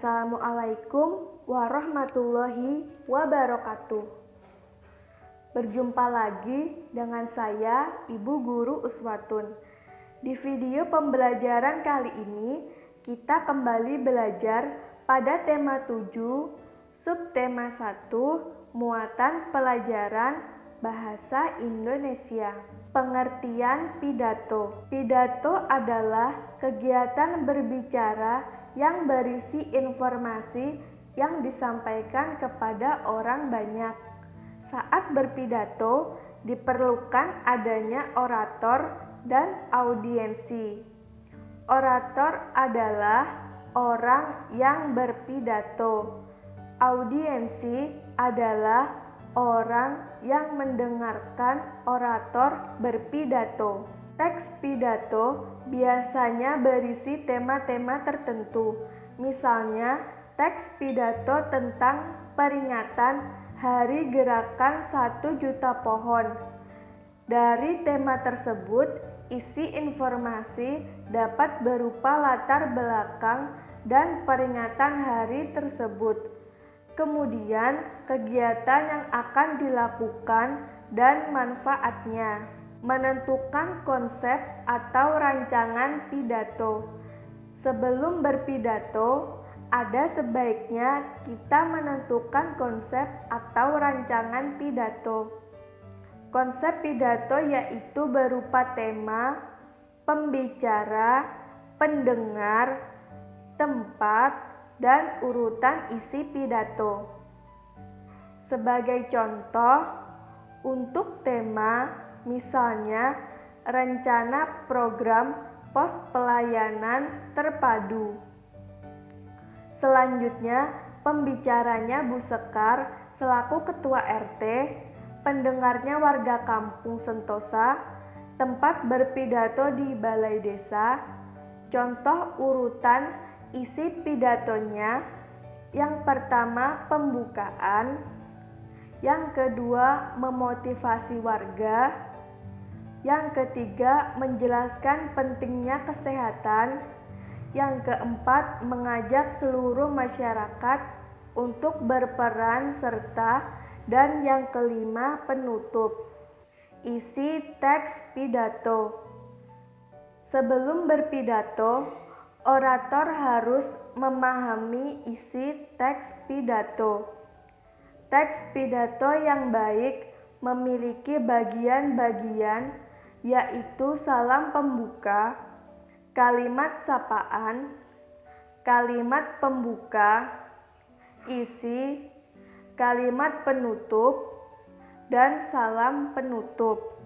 Assalamualaikum warahmatullahi wabarakatuh. Berjumpa lagi dengan saya, Ibu Guru Uswatun. Di video pembelajaran kali ini, kita kembali belajar pada tema 7, subtema 1, muatan pelajaran Bahasa Indonesia. Pengertian pidato. Pidato adalah kegiatan berbicara yang berisi informasi yang disampaikan kepada orang banyak. Saat berpidato, diperlukan adanya orator dan audiensi. Orator adalah orang yang berpidato. Audiensi adalah orang yang mendengarkan orator berpidato. Teks pidato biasanya berisi tema-tema tertentu. Misalnya, teks pidato tentang peringatan Hari Gerakan 1 Juta Pohon. Dari tema tersebut, isi informasi dapat berupa latar belakang dan peringatan hari tersebut. Kemudian, kegiatan yang akan dilakukan dan manfaatnya. Menentukan konsep atau rancangan pidato. Sebelum berpidato, ada sebaiknya kita menentukan konsep atau rancangan pidato. Konsep pidato yaitu berupa tema, pembicara, pendengar, tempat, dan urutan isi pidato. Sebagai contoh, untuk tema, misalnya rencana program pos pelayanan terpadu. Selanjutnya, pembicaranya Bu Sekar selaku Ketua RT, pendengarnya warga Kampung Sentosa, tempat berpidato di Balai Desa. Contoh urutan isi pidatonya, yang pertama pembukaan, yang kedua memotivasi warga, yang ketiga menjelaskan pentingnya kesehatan, yang keempat mengajak seluruh masyarakat untuk berperan serta, dan yang kelima penutup. Isi teks pidato. Sebelum berpidato, orator harus memahami isi teks pidato. Teks pidato yang baik memiliki bagian-bagian, yaitu salam pembuka, kalimat sapaan, kalimat pembuka, isi, kalimat penutup, dan salam penutup.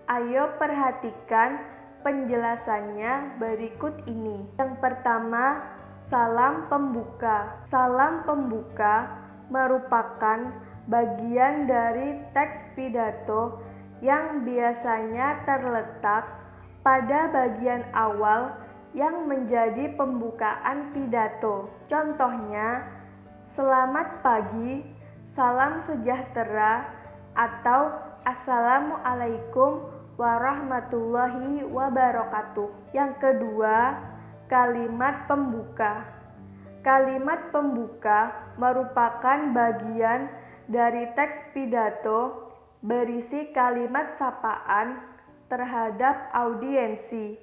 Ayo perhatikan penjelasannya berikut ini. Yang pertama, salam pembuka. Salam pembuka merupakan bagian dari teks pidato yang biasanya terletak pada bagian awal yang menjadi pembukaan pidato. Contohnya, selamat pagi, salam sejahtera, atau Assalamualaikum warahmatullahi wabarakatuh. Yang kedua, kalimat pembuka. Kalimat pembuka merupakan bagian dari teks pidato berisi kalimat sapaan terhadap audiensi.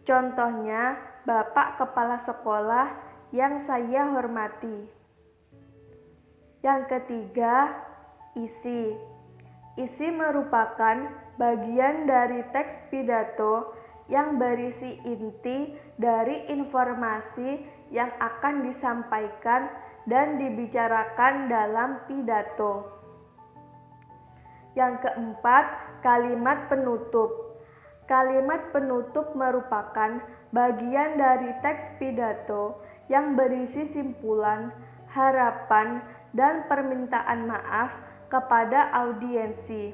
Contohnya, Bapak Kepala Sekolah yang saya hormati. Yang ketiga, isi. Isi merupakan bagian dari teks pidato yang berisi inti dari informasi yang akan disampaikan dan dibicarakan dalam pidato. Yang keempat, kalimat penutup. Kalimat penutup merupakan bagian dari teks pidato yang berisi simpulan, harapan, dan permintaan maaf kepada audiensi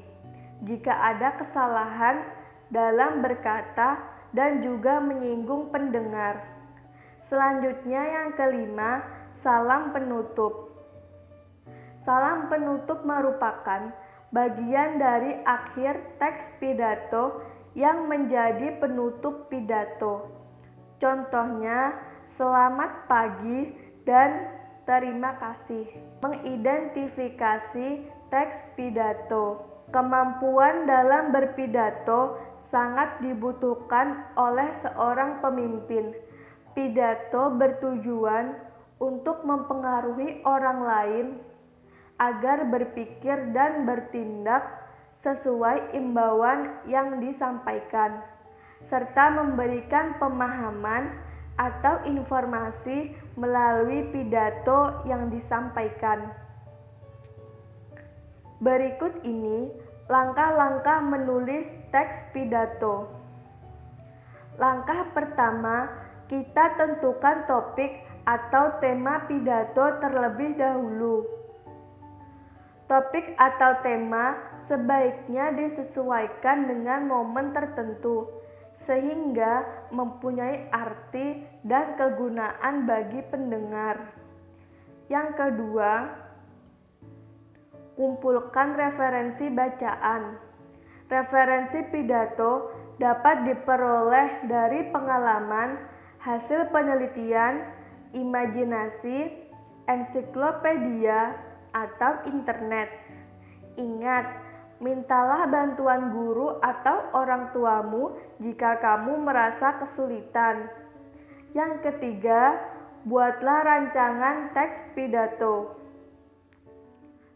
jika ada kesalahan dalam berkata dan juga menyinggung pendengar. Selanjutnya yang kelima, salam penutup. Salam penutup merupakan bagian dari akhir teks pidato yang menjadi penutup pidato. Contohnya, selamat pagi dan terima kasih. Mengidentifikasi teks pidato. Kemampuan dalam berpidato sangat dibutuhkan oleh seorang pemimpin. Pidato bertujuan untuk mempengaruhi orang lain agar berpikir dan bertindak sesuai imbauan yang disampaikan, serta memberikan pemahaman atau informasi melalui pidato yang disampaikan. Berikut ini langkah-langkah menulis teks pidato. Langkah pertama, kita tentukan topik atau tema pidato terlebih dahulu. Topik atau tema sebaiknya disesuaikan dengan momen tertentu, sehingga mempunyai arti dan kegunaan bagi pendengar. Yang kedua, kumpulkan referensi bacaan. Referensi pidato dapat diperoleh dari pengalaman, hasil penelitian, imajinasi, ensiklopedia, atau internet. Ingat, mintalah bantuan guru atau orang tuamu jika kamu merasa kesulitan. Yang ketiga, buatlah rancangan teks pidato.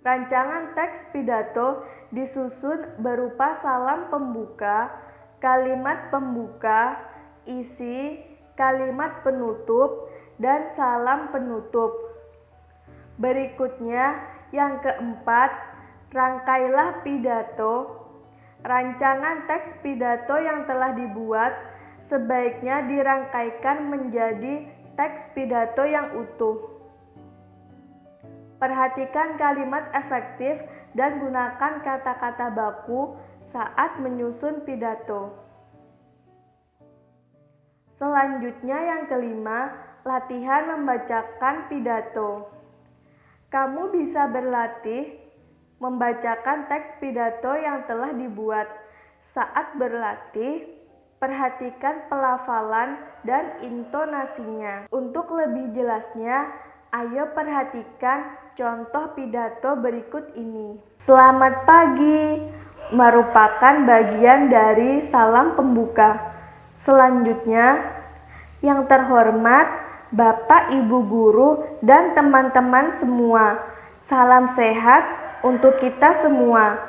Rancangan teks pidato disusun berupa salam pembuka, kalimat pembuka, isi, kalimat penutup, dan salam penutup. Berikutnya, yang keempat, rangkailah pidato. Rancangan teks pidato yang telah dibuat sebaiknya dirangkaikan menjadi teks pidato yang utuh. Perhatikan kalimat efektif dan gunakan kata-kata baku saat menyusun pidato. Selanjutnya yang kelima, latihan membacakan pidato. Kamu bisa berlatih membacakan teks pidato yang telah dibuat. Saat berlatih, perhatikan pelafalan dan intonasinya. Untuk lebih jelasnya, ayo perhatikan contoh pidato berikut ini. Selamat pagi merupakan bagian dari salam pembuka. Selanjutnya, yang terhormat Bapak, Ibu guru, dan teman-teman semua. Salam sehat untuk kita semua.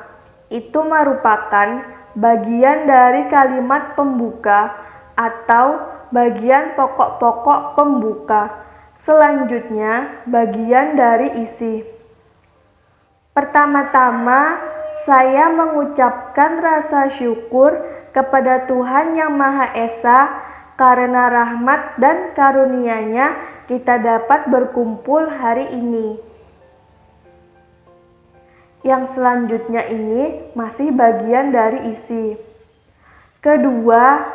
Itu merupakan bagian dari kalimat pembuka atau bagian pokok-pokok pembuka. Selanjutnya, bagian dari isi. Pertama-tama, saya mengucapkan rasa syukur kepada Tuhan Yang Maha Esa karena rahmat dan karunia-Nya kita dapat berkumpul hari ini. Yang selanjutnya ini masih bagian dari isi. Kedua,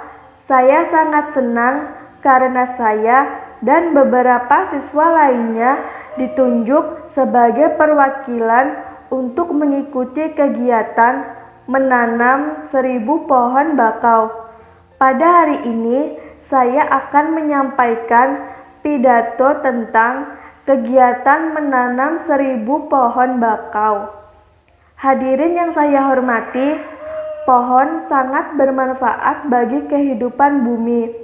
saya sangat senang karena saya dan beberapa siswa lainnya ditunjuk sebagai perwakilan untuk mengikuti kegiatan menanam 1000 pohon bakau. Pada hari ini, saya akan menyampaikan pidato tentang kegiatan menanam 1000 pohon bakau. Hadirin yang saya hormati, pohon sangat bermanfaat bagi kehidupan bumi,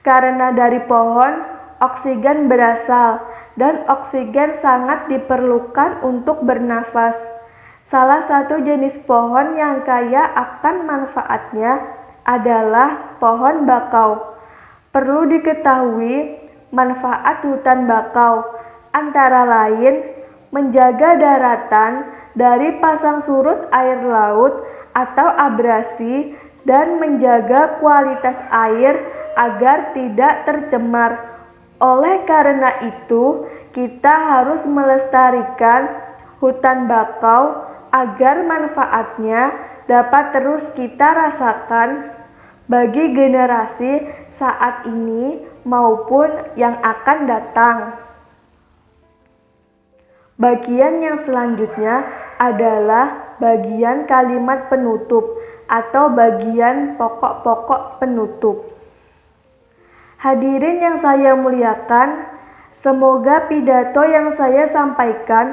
karena dari pohon oksigen berasal, dan oksigen sangat diperlukan untuk bernafas. Salah satu jenis pohon yang kaya akan manfaatnya adalah pohon bakau. Perlu diketahui, manfaat hutan bakau antara lain menjaga daratan dari pasang surut air laut atau abrasi dan menjaga kualitas air agar tidak tercemar. Oleh karena itu, kita harus melestarikan hutan bakau agar manfaatnya dapat terus kita rasakan bagi generasi saat ini maupun yang akan datang. Bagian yang selanjutnya adalah bagian kalimat penutup atau bagian pokok-pokok penutup. Hadirin yang saya muliakan, Semoga pidato yang saya sampaikan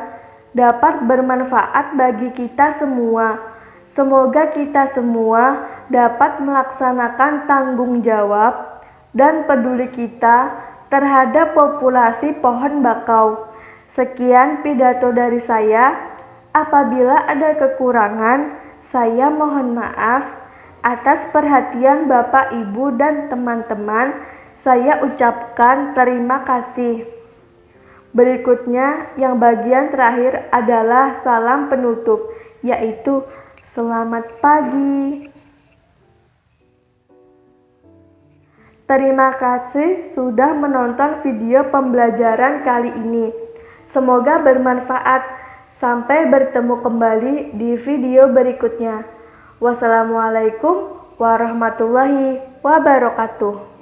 dapat bermanfaat bagi kita semua. Semoga kita semua dapat melaksanakan tanggung jawab dan peduli kita terhadap populasi pohon bakau. Sekian pidato dari saya. Apabila ada kekurangan, saya mohon maaf. Atas perhatian Bapak, Ibu, dan teman-teman, saya ucapkan terima kasih. Berikutnya, yang bagian terakhir adalah salam penutup, yaitu selamat pagi. Terima kasih sudah menonton video pembelajaran kali ini. Semoga bermanfaat. Sampai bertemu kembali di video berikutnya. Wassalamualaikum warahmatullahi wabarakatuh.